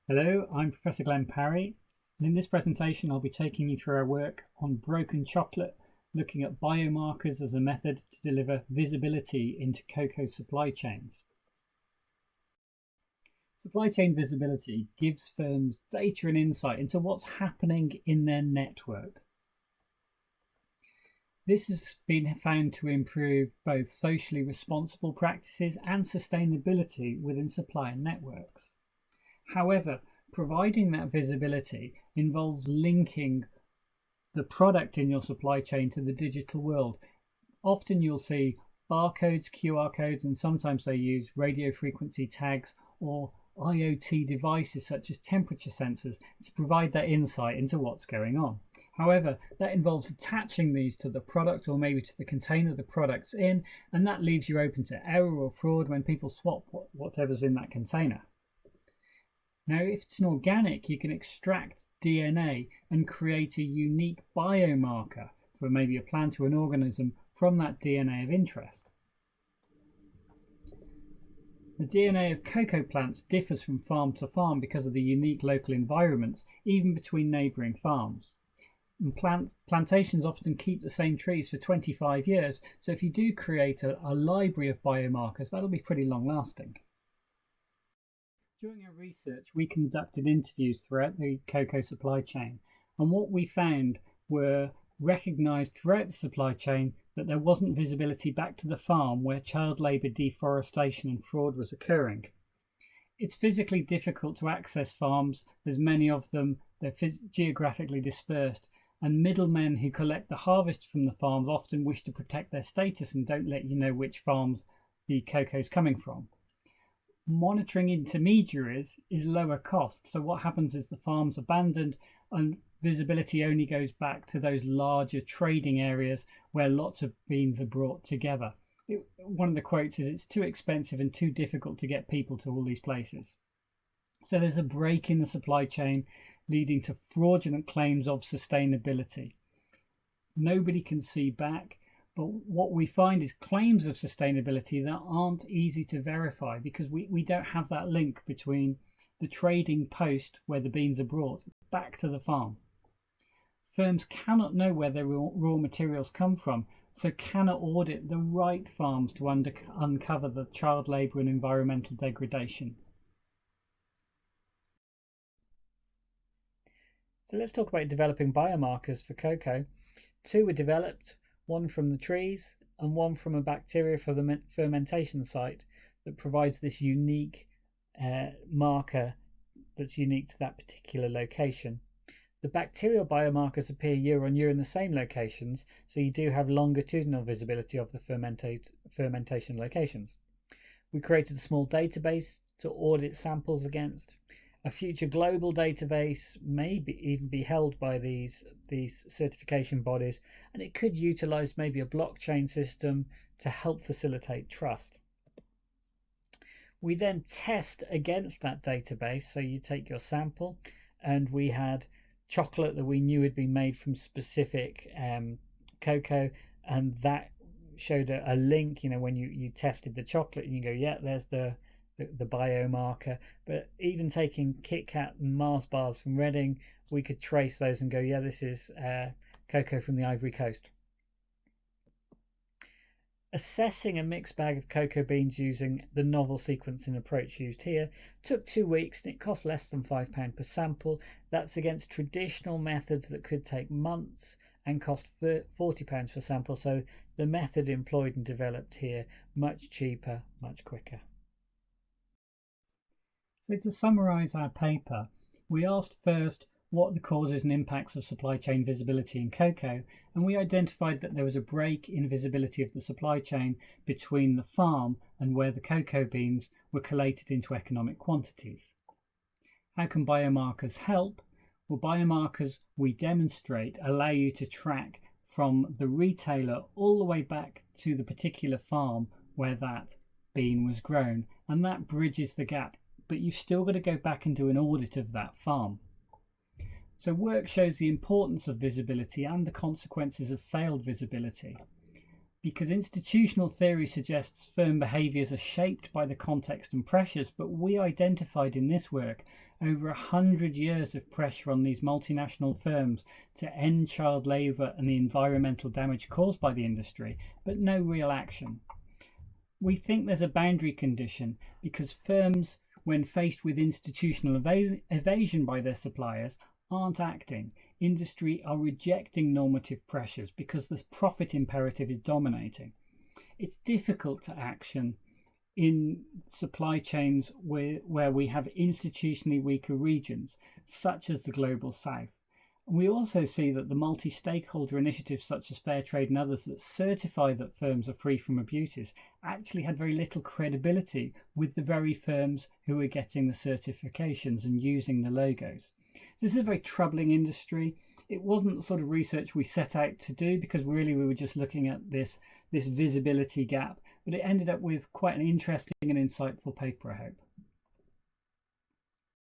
Hello, I'm Professor Glenn Parry, and in this presentation I'll be taking you through our work on broken chocolate, looking at biomarkers as a method to deliver visibility into cocoa supply chains. Supply chain visibility gives firms data and insight into what's happening in their network. This has been found to improve both socially responsible practices and sustainability within supplier networks. However, providing that visibility involves linking the product in your supply chain to the digital world. Often you'll see barcodes, QR codes, and sometimes they use radio frequency tags or IoT devices such as temperature sensors to provide that insight into what's going on. However, that involves attaching these to the product or maybe to the container the product's in, and that leaves you open to error or fraud when people swap whatever's in that container. Now, if it's an organic, you can extract DNA and create a unique biomarker for maybe a plant or an organism from that DNA of interest. The DNA of cocoa plants differs from farm to farm because of the unique local environments, even between neighbouring farms. And plantations often keep the same trees for 25 years, so if you do create a library of biomarkers, that'll be pretty long lasting. During our research, we conducted interviews throughout the cocoa supply chain, and what we found were recognised throughout the supply chain that there wasn't visibility back to the farm where child labour, deforestation and fraud was occurring. It's physically difficult to access farms, there's many of them, they're geographically dispersed, and middlemen who collect the harvest from the farms often wish to protect their status and don't let you know which farms the cocoa is coming from. Monitoring intermediaries is lower cost, so what happens is the farm's abandoned and visibility only goes back to those larger trading areas where lots of beans are brought together. One of the quotes is, "It's too expensive and too difficult to get people to all these places." So there's a break in the supply chain leading to fraudulent claims of sustainability. Nobody can see back. But what we find is claims of sustainability that aren't easy to verify because we don't have that link between the trading post where the beans are brought back to the farm. Firms cannot know where their raw materials come from, so cannot audit the right farms to uncover the child labour and environmental degradation. So let's talk about developing biomarkers for cocoa. Two were developed, one from the trees and one from a bacteria for the fermentation site that provides this unique marker that's unique to that particular location. The bacterial biomarkers appear year on year in the same locations, so you do have longitudinal visibility of the fermentation locations. We created a small database to audit samples against. A future global database may even be held by these certification bodies, and it could utilize maybe a blockchain system to help facilitate trust. We then test against that database, so you take your sample, and we had chocolate that we knew had been made from specific cocoa, and that showed a link, when you tested the chocolate and you go, yeah, there's the biomarker. But even taking Kit Kat and Mars bars from Reading, we could trace those and go, yeah, this is cocoa from the Ivory Coast. Assessing a mixed bag of cocoa beans using the novel sequencing approach used here took 2 weeks and it cost less than £5 per sample. That's against traditional methods that could take months and cost £40 per sample, so the method employed and developed here, much cheaper, much quicker. So to summarise our paper, we asked first what the causes and impacts of supply chain visibility in cocoa, and we identified that there was a break in visibility of the supply chain between the farm and where the cocoa beans were collated into economic quantities. How can biomarkers help? Well, biomarkers, we demonstrate, allow you to track from the retailer all the way back to the particular farm where that bean was grown, and that bridges the gap. But you've still got to go back and do an audit of that farm. So work shows the importance of visibility and the consequences of failed visibility. because institutional theory suggests firm behaviours are shaped by the context and pressures, but we identified in this work over 100 years of pressure on these multinational firms to end child labour and the environmental damage caused by the industry, but no real action. We think there's a boundary condition because firms, when faced with institutional evasion by their suppliers, aren't acting. Industry are rejecting normative pressures because the profit imperative is dominating. It's difficult to action in supply chains where we have institutionally weaker regions, such as the Global South. We also see that the multi-stakeholder initiatives such as Fair Trade and others that certify that firms are free from abuses actually had very little credibility with the very firms who are getting the certifications and using the logos. This is a very troubling industry. It wasn't the sort of research we set out to do because really we were just looking at this visibility gap, but it ended up with quite an interesting and insightful paper, I hope.